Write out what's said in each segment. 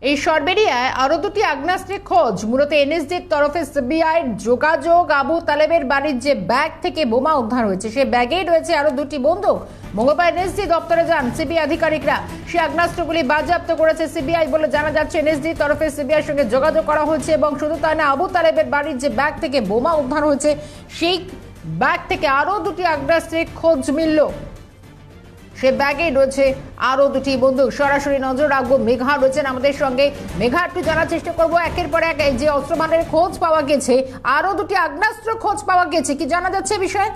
এই সরবেরিয়ায় আরো দুটি আগ্নেয়াস্ত্রের খোঁজ, মূলত এনএসজির তরফে সিবিআই যোগাযোগ। আবু তালেবের বাড়ির যে ব্যাগ থেকে বোমা উদ্ধার হয়েছে সেই ব্যাগেই রয়েছে আরো দুটি বন্দুক। মঙ্গলবার এনএসজি দপ্তরে যান সিবিআই আধিকারিকরা, সেই আগ্নেয়াস্ত্রগুলি বাজেয়াপ্ত করেছে সিবিআই বলে জানা যাচ্ছে। এনএসজির তরফে সিবিআইয়ের সঙ্গে যোগাযোগ করা হয়েছে এবং শুধু তাই না, আবু তালেবের বাড়ির যে ব্যাগ থেকে বোমা উদ্ধার হয়েছে সেই ব্যাগ থেকে আরো দুটি আগ্নেয়াস্ত্রের খোঁজ মিলল। সে ব্যাগে রয়েছে আরো দুটি বন্দুক। সরাসরি নজর রাখবো, মেঘা রয়েছেন আমাদের সঙ্গে। মেঘা, একটু জানার চেষ্টা করবো একের পর এক যে অস্ত্র ভান্ডারের খোঁজ পাওয়া গেছে, আরো দুটি আগ্নেয়াস্ত্র খোঁজ পাওয়া গেছে, কি জানা যাচ্ছে বিষয়ে?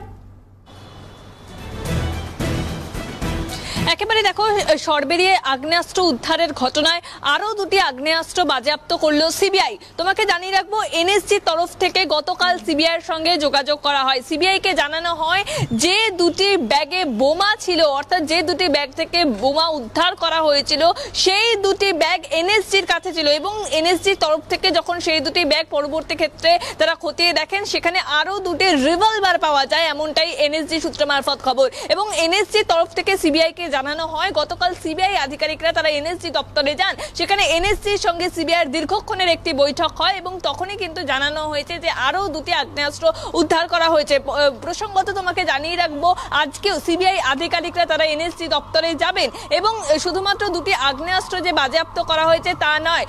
একেবারে দেখো, সরবেরিয়ায় আগ্নেয়াস্ত্র উদ্ধারের ঘটনায় আরো দুটি আগ্নেয়াস্ত্র বাজেয়াপ্ত করলো সিবিআই। তোমাকে জানিয়ে রাখবো, এনএসজির তরফ থেকে গতকাল সিবিআইয়ের সঙ্গে যোগাযোগ করা হয়। সিবিআইকে জানানো হয় যে দুটি ব্যাগে বোমা ছিল, অর্থাৎ যে দুটি ব্যাগ থেকে বোমা উদ্ধার করা হয়েছিল সেই দুটি ব্যাগ এনএসজির কাছে ছিল এবং এনএসজির তরফ থেকে যখন সেই দুটি ব্যাগ পরবর্তী ক্ষেত্রে তারা খতিয়ে দেখেন, সেখানে আরো দুটি রিভলভার পাওয়া যায়, এমনটাই এনএসজি সূত্র মারফত খবর। এবং এনএসজির তরফ থেকে সিবিআইকে জানানো হয়, গতকাল সিবিআই আধিকারিকরা তারা এনএসজি দপ্তরে যান, সেখানে এনএসজির সঙ্গে সিবিআইয়ের দীর্ঘক্ষণের একটি বৈঠক হয় এবং তখনই কিন্তু জানানো হয়েছে যে আরো দুটি আগ্নেয়াস্ত্র উদ্ধার করা হয়েছে। প্রসঙ্গত তোমাকে জানিয়ে রাখবো, আজকেও সিবিআই আধিকারিকরা তারা এনএসজি দপ্তরে যাবেন এবং শুধুমাত্র দুটি আগ্নেয়াস্ত্র যে বাজেয়াপ্ত করা হয়েছে তা নয়,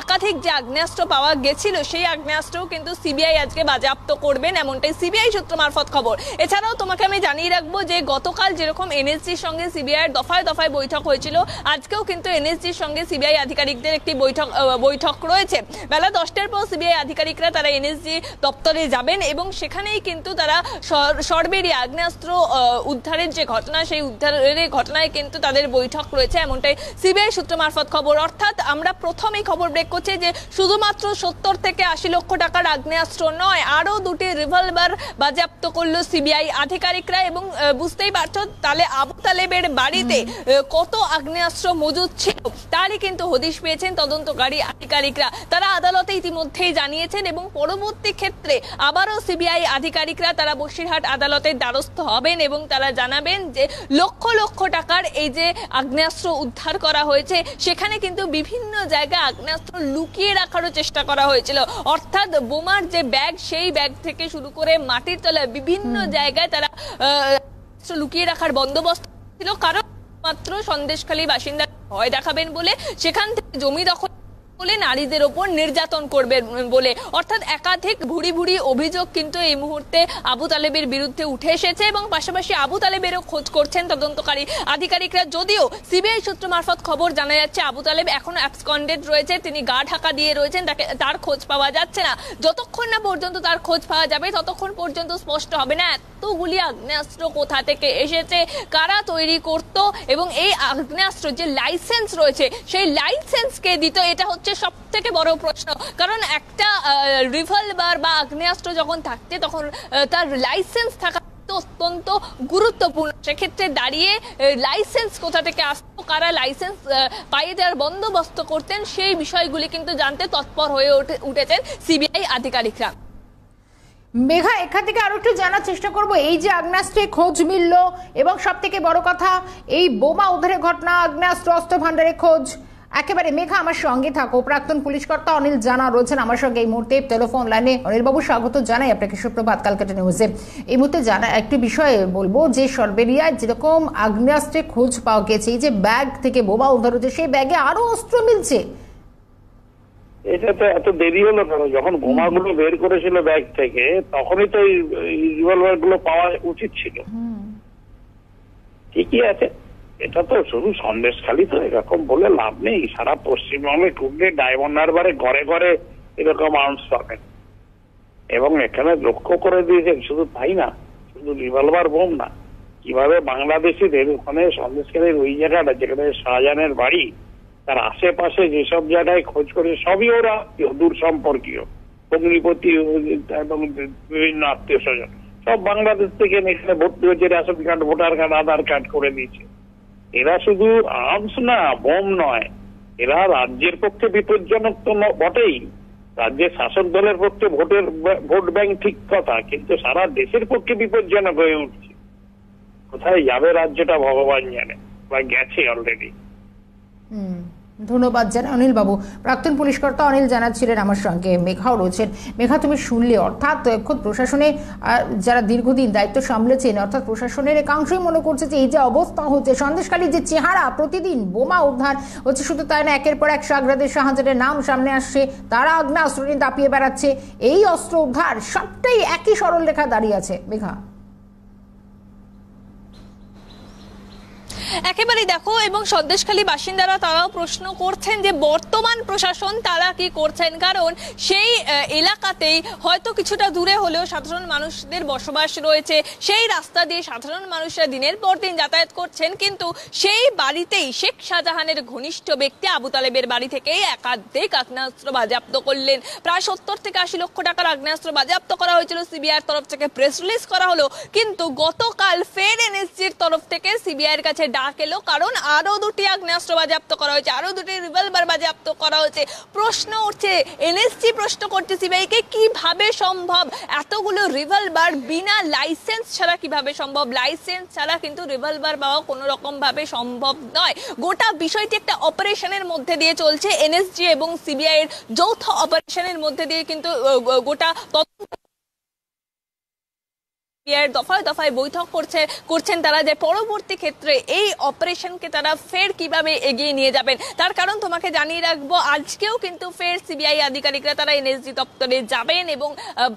একাধিক যে আগ্নেয়াস্ত্র পাওয়া গেছিল সেই আগ্নেয়াস্ত্রও কিন্তু সিবিআই আজকে বাজেয়াপ্ত করবেন, এমনটাই সিবিআই সূত্র মারফত খবর। এছাড়াও তোমাকে আমি জানিয়ে রাখবো যে গতকাল যেরকম এনএসজির সঙ্গে সিবিআই দফায় দফায় বৈঠক হয়েছিল, আজকেও কিন্তু এনএসজির সঙ্গে সিবিআই আধিকারিকদের একটি বৈঠক রয়েছে। বেলা 10টার পর সিবিআই আধিকারিকরা তারা এনএসজি দপ্তরে যাবেন এবং সেখানেই কিন্তু তারা সরবেরিয়া আগ্নেয়াস্ত্র উদ্ধারের যে ঘটনা, সেই উদ্ধারের ঘটনায় কিন্তু তাদের বৈঠক রয়েছে, এমনটাই সিবিআই সূত্র মারফত খবর। অর্থাৎ আমরা প্রথমেই খবর ব্রেক করছি যে শুধুমাত্র 70 থেকে 80 লক্ষ টাকার আগ্নেয়াস্ত্র নয়, আরো দুটি রিভলভার বাজেয়াপ্ত করলো সিবিআই আধিকারিকরা। এবং বুঝতেই পারছো তাহলে আবু তালেবের বাড়িতে কত আগ্নেয়াস্ত্র মজুদ ছিল তারই কিন্তু হদিশ পেয়েছেন তদন্তকারী আধিকারিকরা। তারা আদালতে ইতিমধ্যেই জানিয়েছেন এবং পরবর্তী ক্ষেত্রে আবারও সিবিআই আধিকারিকরা তারা বসিরহাট আদালতের দ্বারস্থ হবেন এবং তারা জানাবেন যে লক্ষ লক্ষ টাকার এই যে আগ্নেয়াস্ত্র উদ্ধার করা হয়েছে, সেখানে কিন্তু বিভিন্ন জায়গায় আগ্নেয়াস্ত্র লুকিয়ে রাখারও চেষ্টা করা হয়েছিল। অর্থাৎ বোমার যে ব্যাগ, সেই ব্যাগ থেকে শুরু করে মাটির তলায় বিভিন্ন জায়গায় তারা লুকিয়ে রাখার বন্দোবস্ত ছিল, কারণ মাত্র সন্দেশখালী বাসিন্দা ভয় দেখাবেন বলে, সেখান থেকে জমি দখল বলে, নারীদের ওপর নির্যাতন করবেন বলে। অর্থাৎ একাধিক ভুরি ভুরি অভিযোগ কিন্তু এই মুহূর্তে আবু তালেবের বিরুদ্ধে উঠে এসেছে এবং পাশাপাশি আবু তালেবেরও খোঁজ করছেন তদন্তকারী আধিকারিকরা। যদিও সিবিআই সূত্র মারফত খবর জানা যাচ্ছে আবু তালেব এখন অ্যাবসকন্ডেড রয়েছে, তিনি গা ঢাকা দিয়ে রয়েছেন, তার খোঁজ পাওয়া যাচ্ছে না। যতক্ষণ না পর্যন্ত তার খোঁজ পাওয়া যাবে ততক্ষণ পর্যন্ত স্পষ্ট হবে না এতগুলি আগ্নেয়াস্ত্র কোথা থেকে এসেছে, কারা তৈরি করত এবং এই আগ্নেয়াস্ত্র যে লাইসেন্স রয়েছে সেই লাইসেন্স কে দিত, এটা হচ্ছে সব থেকে বড় প্রশ্ন। কারণ একটা রিভলভার বা আগ্নেয়াস্ত্র যখন থাকছে তখন তার লাইসেন্স থাকা অত্যন্ত গুরুত্বপূর্ণ। সেক্ষেত্রে দাঁড়িয়ে লাইসেন্স কোথা থেকে আসতো, কারা লাইসেন্স পাইয়ে দেওয়ার বন্দোবস্ত করতেন, সেই বিষয়গুলি কিন্তু জানতে তৎপর হয়ে উঠেছেন সিবিআই আধিকারিকরা। মেঘা, এখান থেকে আরো একটু জানার চেষ্টা করবো, এই যে আগ্নেয়াস্ত্রের খোঁজ মিলল এবং সব থেকে বড় কথা এই বোমা উদ্ধারের ঘটনা, আগ্নেয়াস্ত্র অস্ত্র ভান্ডারের খোঁজ, একেবারে মেঘা আমার সঙ্গে থাকো। প্রাক্তন পুলিশ কর্তা অনিল জানা রয়েছেন আমার সঙ্গে এই মুহূর্তে টেলিফোন লাইনে। অনিল বাবু, স্বাগত জানাই আপনাকে সুপ্রভাত কালকাটা নিউজে। এই মুহূর্তে জানা একটি বিষয়ে বলবো যে সরবেরিয়ায় যেরকম আগ্নেয়াস্ত্রের খোঁজ পাওয়া গেছে, এই যে ব্যাগ থেকে বোমা উদ্ধার হচ্ছে, সেই ব্যাগে আরো অস্ত্র মিলছে, এটা তো এত দেরি হলো কেন? যখন বোমাগুলো বের করেছিল ব্যাগ থেকে তখনই তো এই রিভলভার গুলো পাওয়া উচিত ছিল। ঠিকই আছে, এটা তো শুধু সন্দেশখালী তো এরকম বলে লাভ নেই, সারা পশ্চিমবঙ্গে টুকরে ডায়মন্ড হারবারে ঘরে ঘরে এরকম আর্মস পাবেন এবং এখানে লক্ষ্য করে দিয়েছেন। শুধু তাই না, শুধু রিভলভার বোম না, কিভাবে বাংলাদেশিদের ওখানে সন্দেশখালীর ওই জায়গাটা যেখানে শাহজাহানের বাড়ি, তার আশেপাশে যেসব জায়গায় খোঁজ করে সবই ওরা দূর সম্পর্কীয়, অগ্নিপতি এবং বিভিন্ন আত্মীয় স্বজন সব বাংলাদেশ থেকে এখানে ভর্তি হয়েছে, রেশন কার্ড, ভোটার কার্ড, আধার কার্ড করে দিয়েছে। এরা শুধু আর্মস না, বোম নয়, এরা রাজ্যের পক্ষে বিপজ্জনক তো বটেই, রাজ্যের শাসক দলের পক্ষে ভোট ব্যাংক ঠিক কথা, কিন্তু সারা দেশের পক্ষে বিপজ্জনক হয়ে উঠছে। কোথায় যাবে রাজ্যটা ভগবান জানে, বা গেছে অলরেডি। ধন্যবাদ জানাই অনিল বাবু। প্রাক্তন পুলিশ কর্তা অনিল জানাচ্ছিলেন আমার সঙ্গে। মেঘাও রয়েছেন। মেঘা, তুমি শুনলে, অর্থাৎ খোদ প্রশাসনে যারা দীর্ঘদিন দায়িত্ব সামলেছেন, অর্থাৎ প্রশাসনের একাংশই মনে করছে যে এই যে অবস্থা হচ্ছে, সন্দেশখালীর যে চেহারা, প্রতিদিন বোমা উদ্ধার হচ্ছে, শুধু তাই না, একের পর এক শাহজাদের শাহজাদের নাম সামনে আসছে, তারা আগ্নেয়াস্ত্র নিয়ে দাপিয়ে বেড়াচ্ছে, এই অস্ত্র উদ্ধার সবটাই একই সরল রেখা দাঁড়িয়ে আছে। মেঘা, একেবারেই দেখো, এবং সন্দেশখালী বাসিন্দারা তারাও প্রশ্ন করছেন যে বর্তমান প্রশাসন তারা কি করছেন, কারণ সেই এলাকাতেই হয়তো কিছুটা দূরে হলেও সাধারণ মানুষদের বসবাস রয়েছে, সেই রাস্তা দিয়ে সাধারণ মানুষরা দিনের পর দিন যাতায়াত করছেন, কিন্তু সেই বাড়িতেই শেখ শাহজাহানের ঘনিষ্ঠ ব্যক্তি আবু তালেবের বাড়ি থেকেই একাধিক আগ্নেয়াস্ত্র বাজেয়াপ্ত করলেন। প্রায় 70 থেকে 80 লক্ষ টাকার আগ্নেয়াস্ত্র বাজেয়াপ্ত করা হয়েছিল, সিবিআইয়ের তরফ থেকে প্রেস রিলিজ করা হলো, কিন্তু গতকাল ফের এনএসজির তরফ থেকে সিবিআইয়ের কাছে ডাক এলো, কারণ আরো 2টি আগ্নেয়াস্ত্র বাজেয়াপ্ত করা হয়েছে, আরো 2টি রিভলভার বাজেয়াপ্ত করা হয়েছে। প্রশ্ন উঠছে, এনএসজি প্রশ্ন করছে সিবিআইকে, কিভাবে সম্ভব এতগুলো রিভলভার বিনা লাইসেন্স ছাড়া, কিভাবে সম্ভব? লাইসেন্স ছাড়া কিন্তু রিভলভার পাওয়া কোনো রকম ভাবে সম্ভব নয়। গোটা বিষয়টি একটা অপারেশনের মধ্যে দিয়ে চলছে, এনএসজি এবং সিবিআই এর যৌথ অপারেশনের মধ্যে দিয়ে কিন্তু গোটা দফায় দফায় বৈঠক করছেন তারা, যে পরবর্তী ক্ষেত্রে এই অপারেশনকে তারা ফের কিভাবে এগিয়ে নিয়ে যাবেন। তার কারণ তোমাকে জানিয়ে রাখবো, আজকেও কিন্তু ফের সিবিআই আধিকারিকরা তারা এনএসজি দপ্তরে যাবেন এবং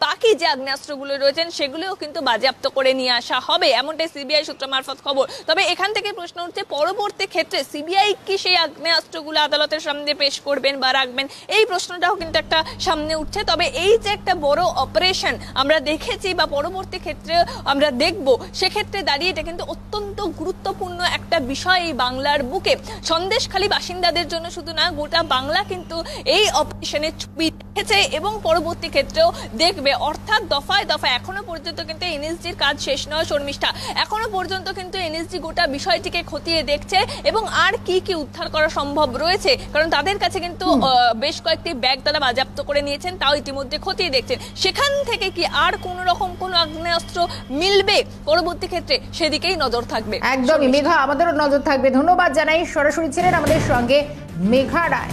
বাকি যে আগ্নেয়াস্ত্রগুলো রয়েছেন সেগুলোও কিন্তু বাজেয়াপ্ত করে নিয়ে আসা হবে, এমনটাই সিবিআই সূত্র মারফত খবর। তবে এখান থেকে প্রশ্ন উঠছে, পরবর্তী ক্ষেত্রে সিবিআই কি সেই আগ্নেয়াস্ত্রগুলো আদালতের সামনে পেশ করবেন বা রাখবেন, এই প্রশ্নটাও কিন্তু একটা সামনে উঠছে। তবে এই যে একটা বড় অপারেশন আমরা দেখেছি বা পরবর্তী ক্ষেত্রে আমরা দেখব, সেক্ষেত্রে দাঁড়িয়ে এটা কিন্তু অত্যন্ত গুরুত্বপূর্ণ একটা বিষয় এই বাংলার বুকে। সন্দেশখালী বাসিন্দাদের জন্য শুধু না, গোটা বাংলা কিন্তু এই অপারেশনের ছবি দেখেছে এবং পরবর্তী ক্ষেত্রেও দেখবে। অর্থাৎ দফায় দফায় এখনো পর্যন্ত কিন্তু এনএসজির কাজ শেষ নয় শর্মিষ্ঠা, এখনো পর্যন্ত কিন্তু এনএসজি গোটা বিষয়টিকে খতিয়ে দেখছে এবং আর কি কি উদ্ধার করা সম্ভব রয়েছে, কারণ তাদের কাছে কিন্তু বেশ কয়েকটি ব্যাগ তারা বাজেয়াপ্ত করে নিয়েছেন, তাও ইতিমধ্যে খতিয়ে দেখছেন। সেখান থেকে কি আর কোন রকম কোন আগ্নেয়াস্ত্র মিলবে পরবর্তী ক্ষেত্রে, সেদিকেই নজর থাকবে। একদমই মেঘা, আমাদেরও নজর থাকবে। ধন্যবাদ জানাই। সরাসরি ছিলেন আমাদের সঙ্গে মেঘা রায়।